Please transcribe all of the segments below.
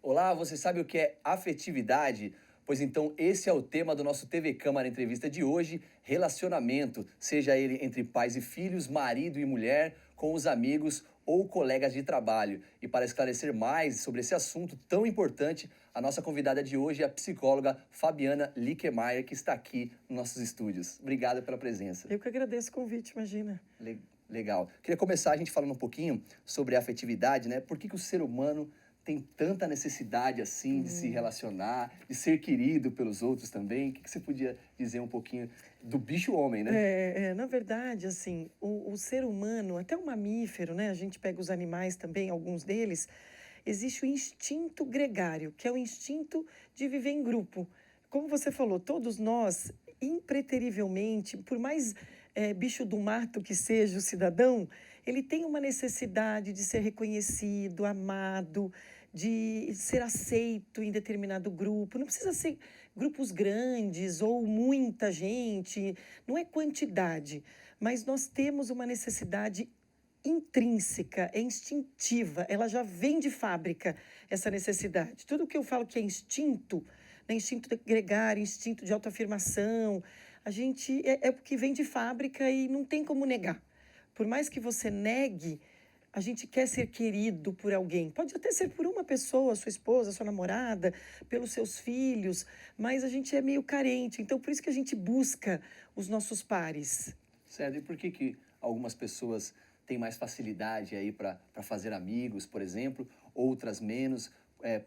Olá, você sabe o que é afetividade? Pois então, esse é o tema do nosso TV Câmara Entrevista de hoje: relacionamento, seja ele entre pais e filhos, marido e mulher, com os amigos ou colegas de trabalho. E para esclarecer mais sobre esse assunto tão importante, a nossa convidada de hoje é a psicóloga Fabiana Lickemeier, que está aqui nos nossos estúdios. Obrigado pela presença. Eu que agradeço o convite, imagina. Legal. Queria começar a gente falando um pouquinho sobre a afetividade, né? Por que o ser humano tem tanta necessidade assim de se relacionar, de ser querido pelos outros também? O que você podia dizer um pouquinho do bicho homem, né? Na verdade, assim, o ser humano, até o mamífero, né? A gente pega os animais também, alguns deles, existe o instinto gregário, que é o instinto de viver em grupo. Como você falou, todos nós, impreterivelmente, por mais bicho do mato que seja o cidadão, ele tem uma necessidade de ser reconhecido, amado, de ser aceito em determinado grupo. Não precisa ser grupos grandes ou muita gente, não é quantidade, mas nós temos uma necessidade intrínseca, é instintiva, ela já vem de fábrica, essa necessidade. Tudo que eu falo que é instinto, né, instinto gregário, instinto de autoafirmação, a gente é porque vem de fábrica e não tem como negar. Por mais que você negue, a gente quer ser querido por alguém. Pode até ser por uma pessoa, sua esposa, sua namorada, pelos seus filhos, mas a gente é meio carente. Então, por isso que a gente busca os nossos pares. Certo. E por que algumas pessoas têm mais facilidade aí para fazer amigos, por exemplo, outras menos?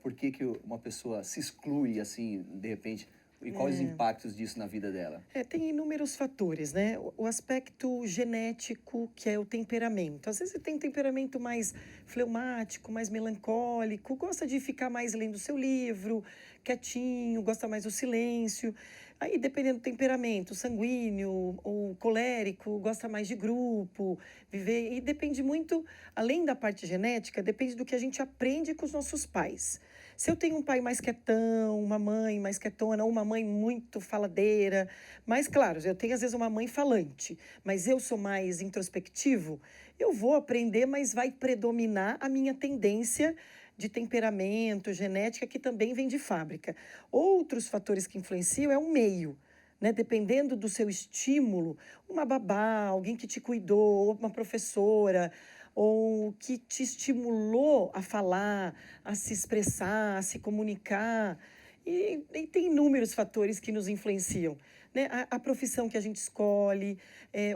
Por que uma pessoa se exclui assim, de repente? E quais os impactos disso na vida dela? Tem inúmeros fatores, né? O aspecto genético, que é o temperamento. Às vezes você tem um temperamento mais fleumático, mais melancólico, gosta de ficar mais lendo seu livro, quietinho, gosta mais do silêncio. Aí, dependendo do temperamento, sanguíneo ou colérico, gosta mais de grupo, viver. E depende muito, além da parte genética, depende do que a gente aprende com os nossos pais. Se eu tenho um pai mais quietão, uma mãe mais quietona, ou uma mãe muito faladeira, mas claro, eu tenho às vezes uma mãe falante, mas eu sou mais introspectivo, eu vou aprender, mas vai predominar a minha tendência de temperamento, genética, que também vem de fábrica. Outros fatores que influenciam é o meio. Né? Dependendo do seu estímulo, uma babá, alguém que te cuidou, uma professora, ou que te estimulou a falar, a se expressar, a se comunicar. E tem inúmeros fatores que nos influenciam. Né? A profissão que a gente escolhe,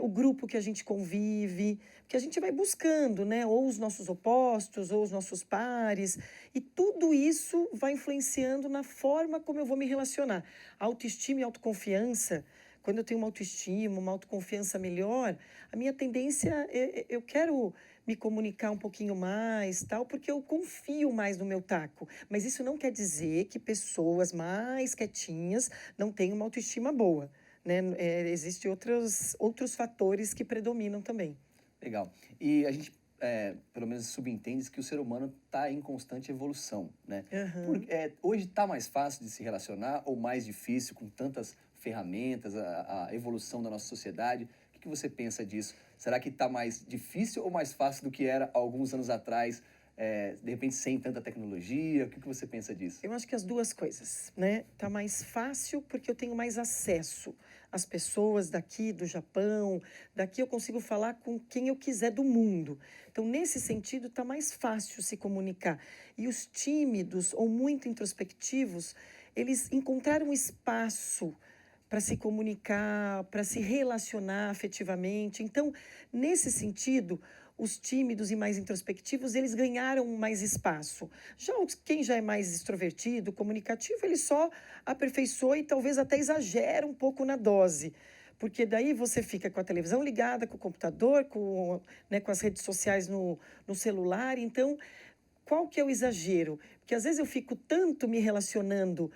o grupo que a gente convive, que a gente vai buscando, né? Ou os nossos opostos, ou os nossos pares. E tudo isso vai influenciando na forma como eu vou me relacionar. Autoestima e autoconfiança. Quando eu tenho uma autoestima, uma autoconfiança melhor, a minha tendência, eu quero me comunicar um pouquinho mais, tal, porque eu confio mais no meu taco. Mas isso não quer dizer que pessoas mais quietinhas não tenham uma autoestima boa, né? Existem outros fatores que predominam também. Legal. E a gente, pelo menos, subentende que o ser humano está em constante evolução, né? Uhum. Hoje está mais fácil de se relacionar ou mais difícil com tantas ferramentas, a evolução da nossa sociedade? O que você pensa disso? Será que está mais difícil ou mais fácil do que era há alguns anos atrás, de repente sem tanta tecnologia? O que você pensa disso? Eu acho que as duas coisas, né? Tá mais fácil porque eu tenho mais acesso às pessoas daqui do Japão, daqui eu consigo falar com quem eu quiser do mundo. Então, nesse sentido, tá mais fácil se comunicar. E os tímidos ou muito introspectivos, eles encontraram espaço para se comunicar, para se relacionar afetivamente. Então, nesse sentido, os tímidos e mais introspectivos, eles ganharam mais espaço. Quem já é mais extrovertido, comunicativo, ele só aperfeiçoa e talvez até exagera um pouco na dose. Porque daí você fica com a televisão ligada, com o computador, com as redes sociais no celular. Então, qual que é o exagero? Porque às vezes eu fico tanto me relacionando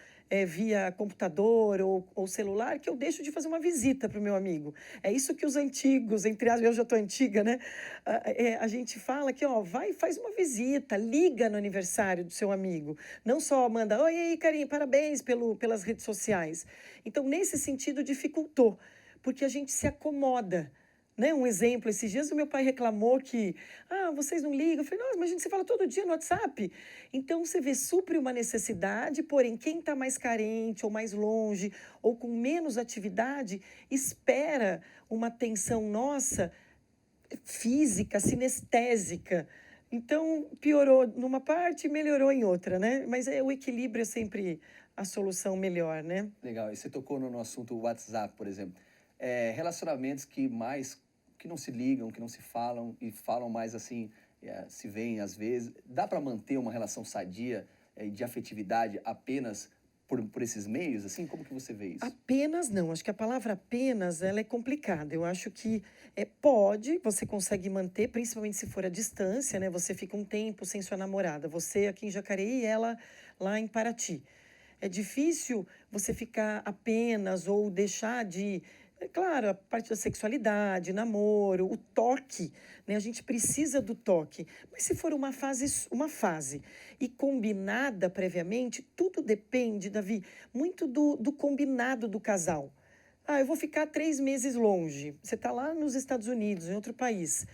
via computador ou celular que eu deixo de fazer uma visita para o meu amigo. É isso que os antigos, entre aspas, eu já estou antiga, né? A gente fala que, ó, vai e faz uma visita, liga no aniversário do seu amigo. Não só manda, oi, aí, carinho, parabéns pelas redes sociais. Então, nesse sentido, dificultou, porque a gente se acomoda. né? Um exemplo, esses dias o meu pai reclamou que, vocês não ligam. Eu falei, nossa, mas a gente se fala todo dia no WhatsApp. Então, você vê, supre uma necessidade, porém, quem está mais carente ou mais longe ou com menos atividade, espera uma atenção nossa física, sinestésica. Então, piorou numa parte e melhorou em outra, né? Mas o equilíbrio é sempre a solução melhor, né? Legal. E você tocou no assunto WhatsApp, por exemplo. Relacionamentos que não se ligam, que não se falam e falam mais assim, se veem às vezes. Dá para manter uma relação sadia, de afetividade apenas por esses meios, assim? Como que você vê isso? Apenas não. Acho que a palavra apenas, ela é complicada. Eu acho que pode, você consegue manter, principalmente se for à distância, né? Você fica um tempo sem sua namorada. Você aqui em Jacareí e ela lá em Paraty. É difícil você ficar apenas ou deixar de... É claro, a parte da sexualidade, namoro, o toque, né? A gente precisa do toque. Mas se for uma fase e combinada previamente, tudo depende, Davi, muito do combinado do casal. Eu vou ficar 3 meses longe. Você está lá nos Estados Unidos, em outro país.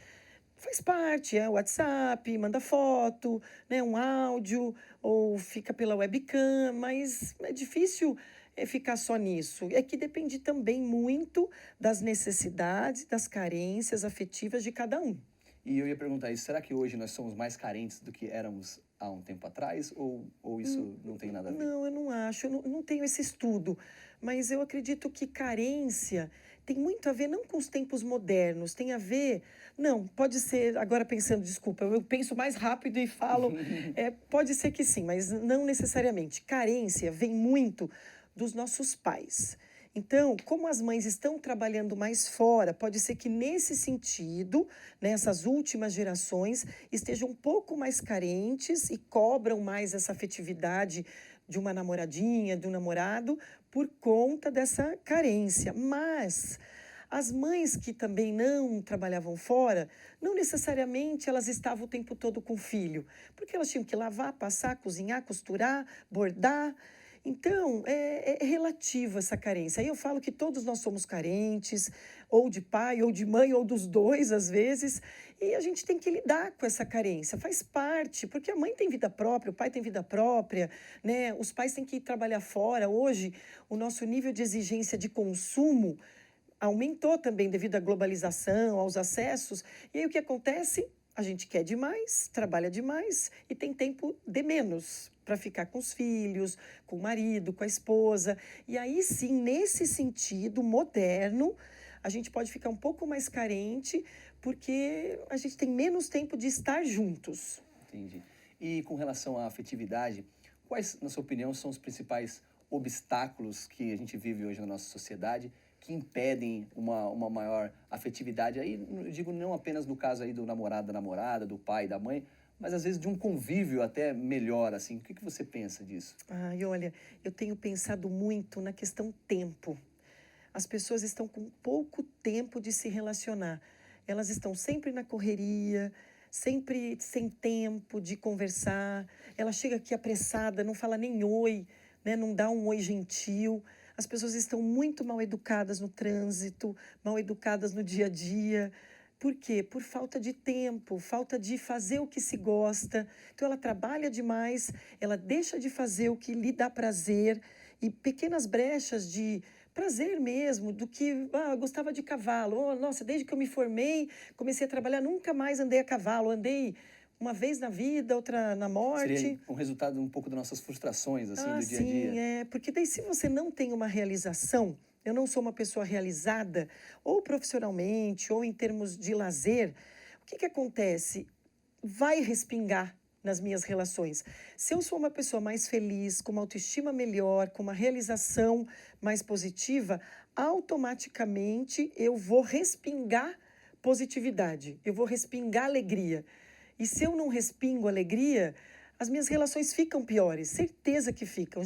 Faz parte, WhatsApp, manda foto, né, um áudio, ou fica pela webcam, mas é difícil ficar só nisso. É que depende também muito das necessidades, das carências afetivas de cada um. E eu ia perguntar isso, será que hoje nós somos mais carentes do que éramos há um tempo atrás, ou isso não tem nada a ver? Não, eu não acho, eu não tenho esse estudo, mas eu acredito que carência tem muito a ver não com os tempos modernos, tem a ver... Não, pode ser, agora pensando, desculpa, eu penso mais rápido e falo, pode ser que sim, mas não necessariamente. Carência vem muito dos nossos pais. Então, como as mães estão trabalhando mais fora, pode ser que nesse sentido, nessas últimas gerações, estejam um pouco mais carentes e cobram mais essa afetividade de uma namoradinha, de um namorado, por conta dessa carência. Mas as mães que também não trabalhavam fora, não necessariamente elas estavam o tempo todo com o filho, porque elas tinham que lavar, passar, cozinhar, costurar, bordar. Então, é relativo essa carência. Aí eu falo que todos nós somos carentes, ou de pai, ou de mãe, ou dos dois, às vezes, e a gente tem que lidar com essa carência, faz parte, porque a mãe tem vida própria, o pai tem vida própria, né? Os pais têm que ir trabalhar fora. Hoje, o nosso nível de exigência de consumo aumentou também devido à globalização, aos acessos, e aí o que acontece? A gente quer demais, trabalha demais e tem tempo de menos para ficar com os filhos, com o marido, com a esposa. E aí sim, nesse sentido moderno, a gente pode ficar um pouco mais carente porque a gente tem menos tempo de estar juntos. Entendi. E com relação à afetividade, quais, na sua opinião, são os principais obstáculos que a gente vive hoje na nossa sociedade que impedem uma maior afetividade? Aí, eu digo não apenas no caso aí do namorado, da namorada, do pai, da mãe, mas às vezes de um convívio até melhor, assim. O que você pensa disso? Ai, olha, eu tenho pensado muito na questão tempo. As pessoas estão com pouco tempo de se relacionar. Elas estão sempre na correria, sempre sem tempo de conversar. Ela chega aqui apressada, não fala nem oi, né? Não dá um oi gentil. As pessoas estão muito mal educadas no trânsito, mal educadas no dia a dia. Por quê? Por falta de tempo, falta de fazer o que se gosta. Então, ela trabalha demais, ela deixa de fazer o que lhe dá prazer e pequenas brechas de prazer mesmo, do que, eu gostava de cavalo. Oh, nossa, desde que eu me formei, comecei a trabalhar, nunca mais andei a cavalo. Andei uma vez na vida, outra na morte. Seria um resultado um pouco das nossas frustrações, assim, do dia a dia. Sim, porque daí se você não tem uma realização, eu não sou uma pessoa realizada, ou profissionalmente, ou em termos de lazer, o que acontece? Vai respingar nas minhas relações. Se eu sou uma pessoa mais feliz, com uma autoestima melhor, com uma realização mais positiva, automaticamente eu vou respingar positividade, eu vou respingar alegria. E se eu não respingo alegria, as minhas relações ficam piores, certeza que ficam.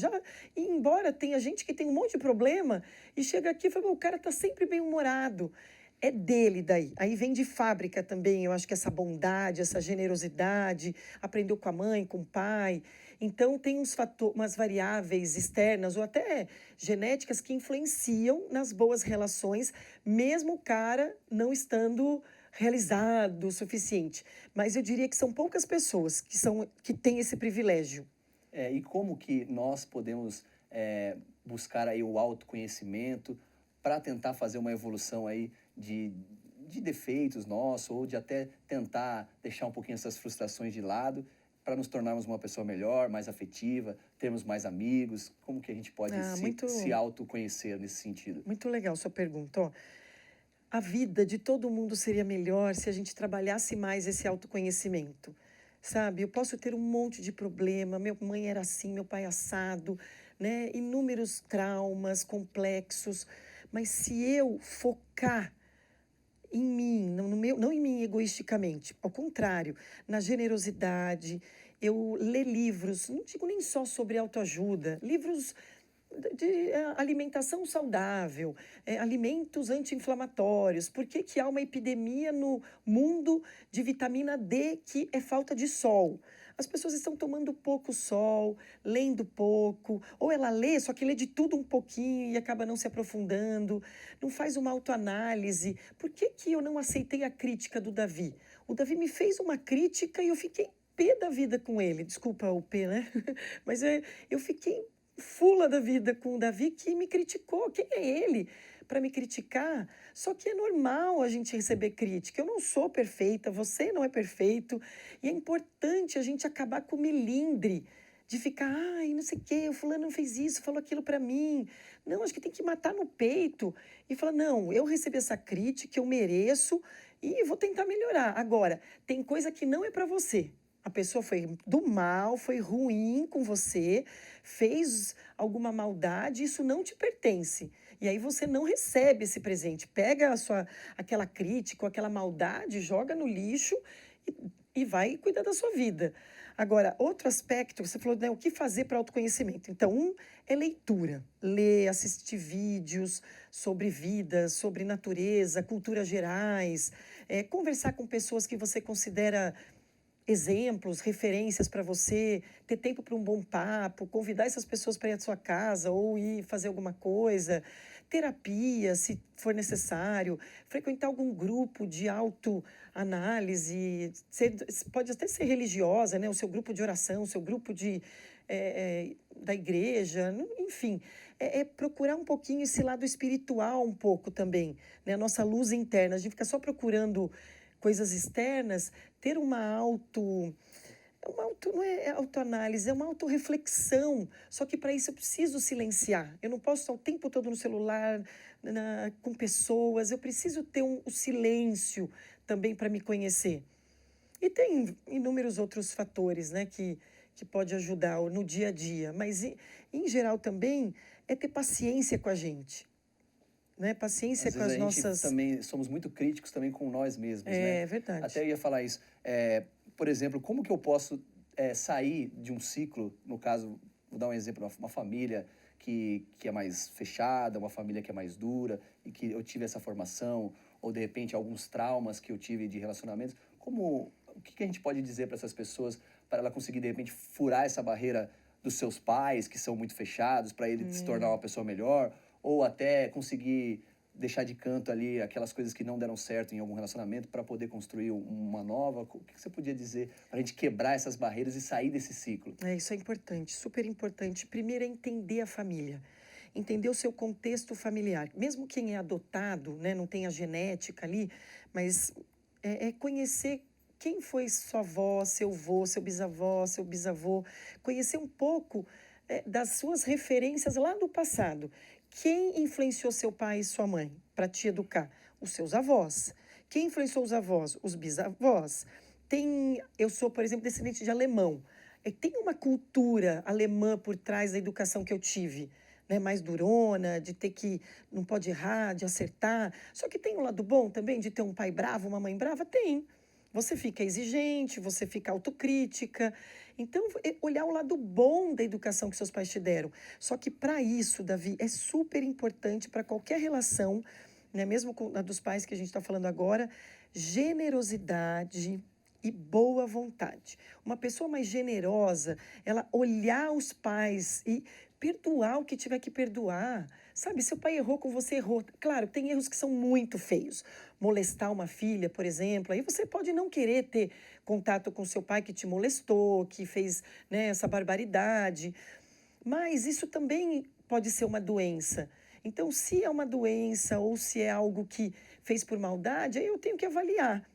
E embora tenha gente que tem um monte de problema e chega aqui e fala, o cara está sempre bem-humorado. É dele daí. Aí vem de fábrica também, eu acho que essa bondade, essa generosidade, aprendeu com a mãe, com o pai. Então, tem umas variáveis externas ou até genéticas que influenciam nas boas relações, mesmo o cara não estando realizado o suficiente. Mas eu diria que são poucas pessoas que têm esse privilégio. E como que nós podemos buscar aí o autoconhecimento para tentar fazer uma evolução aí de defeitos nossos ou de até tentar deixar um pouquinho essas frustrações de lado para nos tornarmos uma pessoa melhor, mais afetiva, termos mais amigos? Como que a gente pode Ah, se autoconhecer nesse sentido? muito legal sua pergunta. Ó, a vida de todo mundo seria melhor se a gente trabalhasse mais esse autoconhecimento. Sabe, eu posso ter um monte de problema, minha mãe era assim, meu pai assado, né? Inúmeros traumas complexos, mas se eu focar em mim, não em mim egoisticamente, ao contrário, na generosidade, eu ler livros, não digo nem só sobre autoajuda, livros de alimentação saudável, alimentos anti-inflamatórios. Por que que há uma epidemia no mundo de vitamina D, que é falta de sol? As pessoas estão tomando pouco sol, lendo pouco, ou ela lê, só que lê de tudo um pouquinho e acaba não se aprofundando, não faz uma autoanálise. Por que que eu não aceitei a crítica do Davi? O Davi me fez uma crítica e eu fiquei pé da vida com ele. Desculpa o pé, né? Mas eu fiquei fula da vida com o Davi, que me criticou. Quem é ele para me criticar? Só que é normal a gente receber crítica. Eu não sou perfeita, você não é perfeito. E é importante a gente acabar com o melindre de ficar, ai, não sei o quê, o fulano fez isso, falou aquilo para mim. Não, acho que tem que matar no peito e falar, não, eu recebi essa crítica, eu mereço e vou tentar melhorar. Agora, tem coisa que não é para você. A pessoa foi do mal, foi ruim com você, fez alguma maldade, isso não te pertence. E aí você não recebe esse presente. Pega aquela crítica, aquela maldade, joga no lixo e vai cuidar da sua vida. Agora, outro aspecto, você falou, né, o que fazer para autoconhecimento? Então, é leitura. Ler, assistir vídeos sobre vida, sobre natureza, culturas gerais, conversar com pessoas que você considera exemplos, referências para você, ter tempo para um bom papo, convidar essas pessoas para ir à sua casa ou ir fazer alguma coisa, terapia, se for necessário, frequentar algum grupo de autoanálise, pode até ser religiosa, né? O seu grupo de oração, o seu grupo da igreja, enfim, procurar um pouquinho esse lado espiritual um pouco também, né? A nossa luz interna, a gente fica só procurando coisas externas, ter não é autoanálise, é uma autorreflexão. Só que para isso eu preciso silenciar. Eu não posso estar o tempo todo no celular, com pessoas. Eu preciso ter o silêncio também para me conhecer. E tem inúmeros outros fatores, né, que pode ajudar no dia a dia. Mas, em geral, também é ter paciência com a gente. Né? Paciência Às com vezes as a gente nossas... também somos muito críticos também com nós mesmos, né? É verdade. Até eu ia falar isso. Por exemplo, como que eu posso sair de um ciclo, no caso, vou dar um exemplo, uma família que é mais fechada, uma família que é mais dura e que eu tive essa formação, ou de repente alguns traumas que eu tive de relacionamentos. O que a gente pode dizer para essas pessoas para ela conseguir, de repente, furar essa barreira dos seus pais, que são muito fechados, para ele se tornar uma pessoa melhor? Ou até conseguir deixar de canto ali aquelas coisas que não deram certo em algum relacionamento para poder construir uma nova? O que você podia dizer para a gente quebrar essas barreiras e sair desse ciclo? Isso é importante, super importante. Primeiro é entender a família, entender o seu contexto familiar. Mesmo quem é adotado, né, não tem a genética ali, mas é conhecer quem foi sua avó, seu avô, seu bisavô, conhecer um pouco das suas referências lá do passado. Quem influenciou seu pai e sua mãe para te educar? Os seus avós. Quem influenciou os avós? Os bisavós. Eu sou, por exemplo, descendente de alemão. Tem uma cultura alemã por trás da educação que eu tive, né? Mais durona, de ter que, não pode errar, de acertar. Só que tem um lado bom também de ter um pai bravo, uma mãe brava? Tem. Você fica exigente, você fica autocrítica. Então, olhar o lado bom da educação que seus pais te deram. Só que para isso, Davi, é super importante para qualquer relação, né? Mesmo com a dos pais que a gente está falando agora, generosidade, e boa vontade. Uma pessoa mais generosa, ela olhar os pais e perdoar o que tiver que perdoar. Sabe, seu pai errou com você, errou. Claro, tem erros que são muito feios. Molestar uma filha, por exemplo, aí você pode não querer ter contato com seu pai que te molestou, que fez, né, essa barbaridade. Mas isso também pode ser uma doença. Então, se é uma doença ou se é algo que fez por maldade, aí eu tenho que avaliar.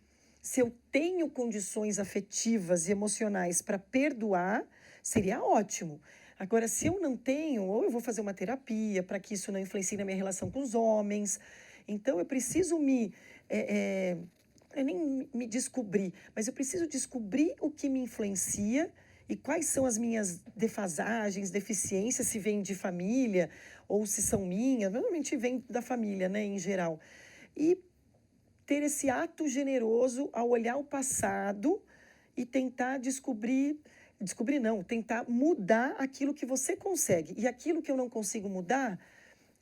Se eu tenho condições afetivas e emocionais para perdoar, seria ótimo. Agora, se eu não tenho, ou eu vou fazer uma terapia para que isso não influencie na minha relação com os homens. Então, eu preciso eu nem me descobrir, mas eu preciso descobrir o que me influencia e quais são as minhas defasagens, deficiências, se vêm de família ou se são minhas. Normalmente vem da família, né, em geral. E ter esse ato generoso ao olhar o passado e tentar descobrir não, tentar mudar aquilo que você consegue. E aquilo que eu não consigo mudar,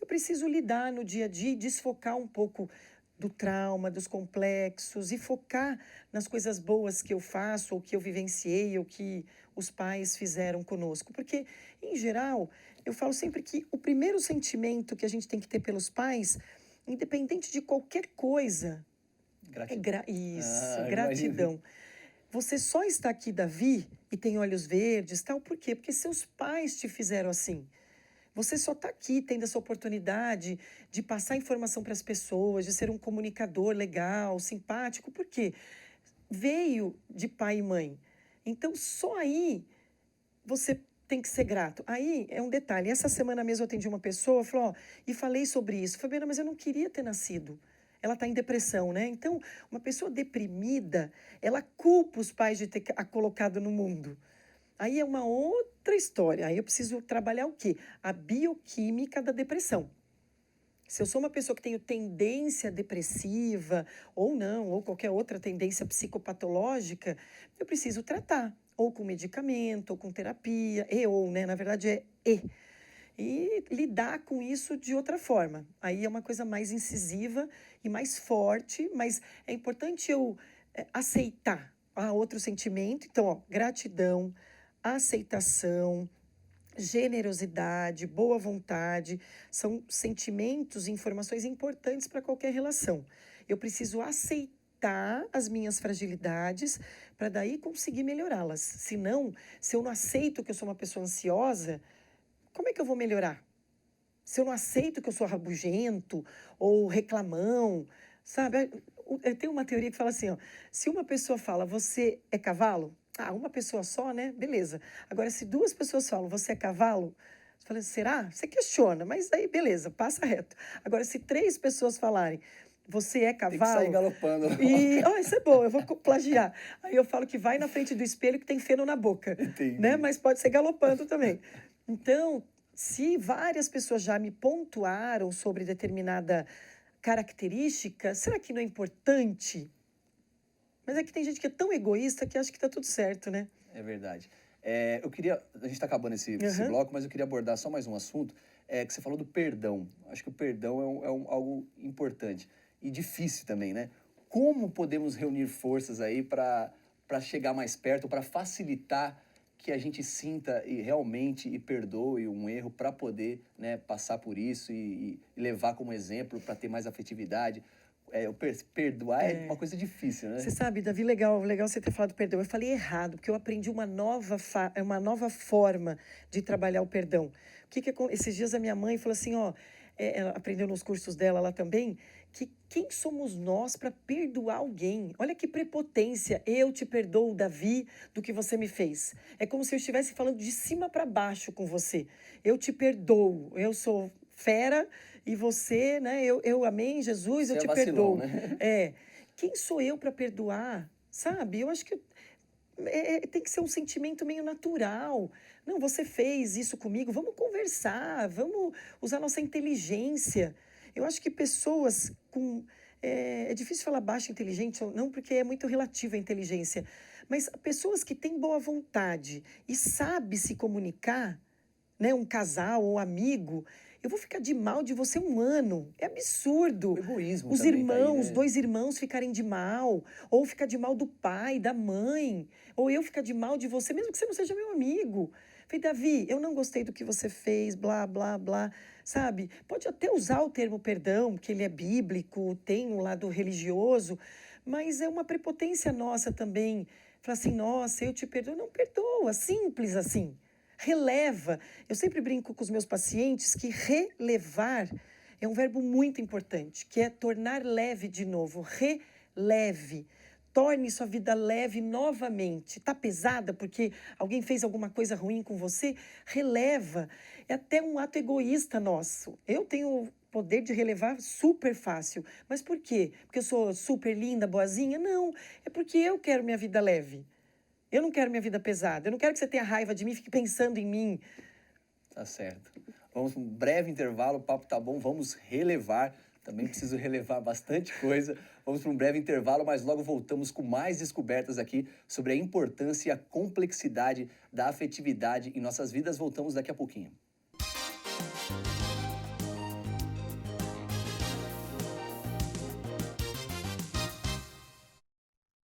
eu preciso lidar no dia a dia e desfocar um pouco do trauma, dos complexos e focar nas coisas boas que eu faço, ou que eu vivenciei, ou que os pais fizeram conosco. Porque, em geral, eu falo sempre que o primeiro sentimento que a gente tem que ter pelos pais, independente de qualquer coisa, Gratidão. Isso, Ah, imagina. gratidão. Você só está aqui, Davi, e tem olhos verdes, tal, por quê? Porque seus pais te fizeram assim. Você só está aqui tendo essa oportunidade de passar informação para as pessoas, de ser um comunicador legal, simpático, porque veio de pai e mãe. Então, só aí você tem que ser grato. Aí é um detalhe. Essa semana mesmo eu atendi uma pessoa, falou, ó, e falei sobre isso. Fabiana, mas eu não queria ter nascido. Ela está em depressão, né? Então, uma pessoa deprimida, ela culpa os pais de ter a colocado no mundo. Aí é uma outra história. Aí eu preciso trabalhar o quê? A bioquímica da depressão. Se eu sou uma pessoa que tenho tendência depressiva, ou não, ou qualquer outra tendência psicopatológica, eu preciso tratar, ou com medicamento, ou com terapia, ou, né? Na verdade é e. E lidar com isso de outra forma. Aí é uma coisa mais incisiva e mais forte, mas é importante eu aceitar outro sentimento. Então, ó, gratidão, aceitação, generosidade, boa vontade, são sentimentos e informações importantes para qualquer relação. Eu preciso aceitar as minhas fragilidades para daí conseguir melhorá-las. Senão, se eu não aceito que eu sou uma pessoa ansiosa, como é que eu vou melhorar? Se eu não aceito que eu sou rabugento ou reclamão, sabe? Tem uma teoria que fala assim, ó, se uma pessoa fala, você é cavalo? Ah, uma pessoa só, né? Beleza. Agora, se duas pessoas falam, você é cavalo? Você fala, será? Você questiona, mas aí beleza, passa reto. Agora, se três pessoas falarem, você é Tem que sair cavalo? galopando. Isso é bom, eu vou plagiar. Aí eu falo que vai na frente do espelho que tem feno na boca, né? Entendi. Mas pode ser galopando também. Então, se várias pessoas já me pontuaram sobre determinada característica, será que não é importante? Mas é que tem gente que é tão egoísta que acha que está tudo certo, né? É verdade. A gente está acabando esse Aham. bloco, mas eu queria abordar só mais um assunto, que você falou do perdão. Acho que o perdão algo importante e difícil também, né? Como podemos reunir forças aí para chegar mais perto, para facilitar que a gente sinta e realmente e perdoe um erro para poder, né, passar por isso e levar como exemplo para ter mais afetividade. Perdoar é uma É. coisa difícil, Você né? sabe, Davi, legal você ter falado perdão. Eu falei errado, porque eu aprendi uma nova forma de trabalhar o perdão. Esses dias a minha mãe falou assim, ó, ela aprendeu nos cursos dela lá também, que quem somos nós para perdoar alguém? Olha que prepotência, eu te perdoo, Davi, do que você me fez. É como se eu estivesse falando de cima para baixo com você. Eu te perdoo, eu sou fera e você, né, amém, Jesus, eu Você é te vacilão, perdoo. né? É, quem sou eu para perdoar? Sabe? Eu acho que tem que ser um sentimento meio natural. Não, você fez isso comigo, vamos conversar, vamos usar nossa inteligência. Eu acho que pessoas com. É difícil falar baixa inteligência, não, porque é muito relativa a inteligência. Mas pessoas que têm boa vontade e sabem se comunicar, né, um casal ou amigo, Eu vou ficar de mal de você 1 ano. É absurdo. O egoísmo Os também tá aí, irmãos, né? 2 irmãos ficarem de mal, ou ficar de mal do pai, da mãe, ou eu ficar de mal de você, mesmo que você não seja meu amigo. Falei, Davi, eu não gostei do que você fez, blá, blá, blá, sabe? Pode até usar o termo perdão, que ele é bíblico, tem um lado religioso, mas é uma prepotência nossa também. Falar assim, nossa, eu te perdoo. Não perdoa, simples assim. Releva. Eu sempre brinco com os meus pacientes que relevar é um verbo muito importante, que é tornar leve de novo. Releve. Torne sua vida leve novamente. Está pesada porque alguém fez alguma coisa ruim com você? Releva. É até um ato egoísta nosso. Eu tenho o poder de relevar super fácil. Mas por quê? Porque eu sou super linda, boazinha? Não. É porque eu quero minha vida leve. Eu não quero minha vida pesada. Eu não quero que você tenha raiva de mim, fique pensando em mim. Tá certo. Vamos para um breve intervalo, o papo tá bom, vamos relevar. Também preciso relevar bastante coisa. Vamos para um breve intervalo, mas logo voltamos com mais descobertas aqui sobre a importância e a complexidade da afetividade em nossas vidas. Voltamos daqui a pouquinho.